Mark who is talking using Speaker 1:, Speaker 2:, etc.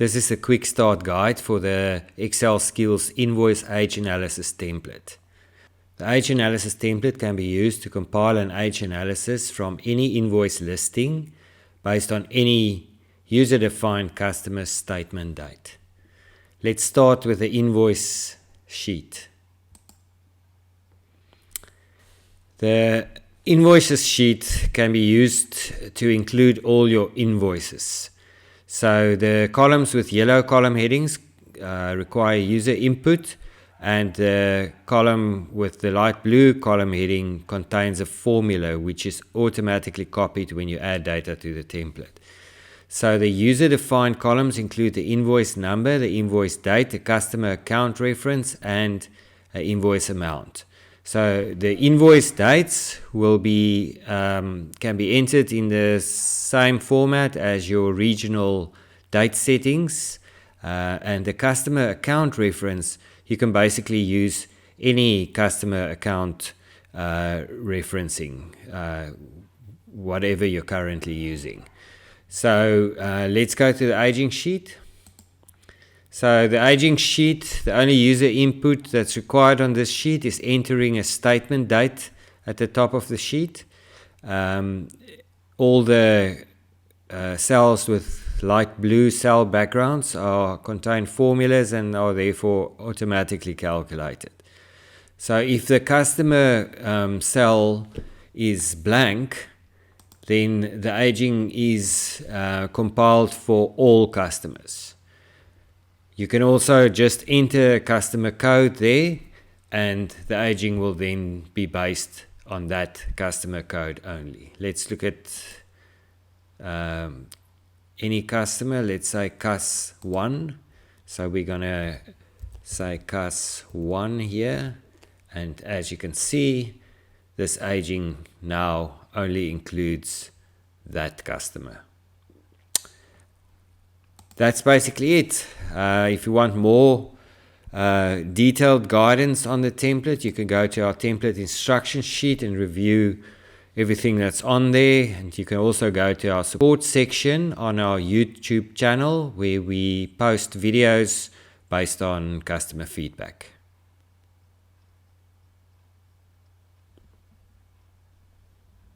Speaker 1: This is a quick start guide for the Excel Skills Invoice Age Analysis template. The age analysis template can be used to compile an age analysis from any invoice listing based on any user-defined customer statement date. Let's start with the invoice sheet. The invoices sheet can be used to include all your invoices. So the columns with yellow column headings require user input, and the column with the light blue column heading contains a formula which is automatically copied when you add data to the template. So the user-defined columns include the invoice number, the invoice date, the customer account reference, and an invoice amount. So the invoice dates will be can be entered in the same format as your regional date settings, and the customer account reference, you can basically use any customer account referencing, whatever you're currently using. So let's go to the aging sheet. So the aging sheet, the only user input that's required on this sheet is entering a statement date at the top of the sheet. All the cells with light blue cell backgrounds contain formulas and are therefore automatically calculated. So if the customer cell is blank, then the aging is compiled for all customers. You can also just enter a customer code there, and the aging will then be based on that customer code only. Let's look at any customer. Let's say CUS1. So we're going to say CUS1 here, and as you can see, this aging now only includes that customer. That's basically it. If you want more detailed guidance on the template, you can go to our template instruction sheet and review everything that's on there. And you can also go to our support section on our YouTube channel, where we post videos based on customer feedback.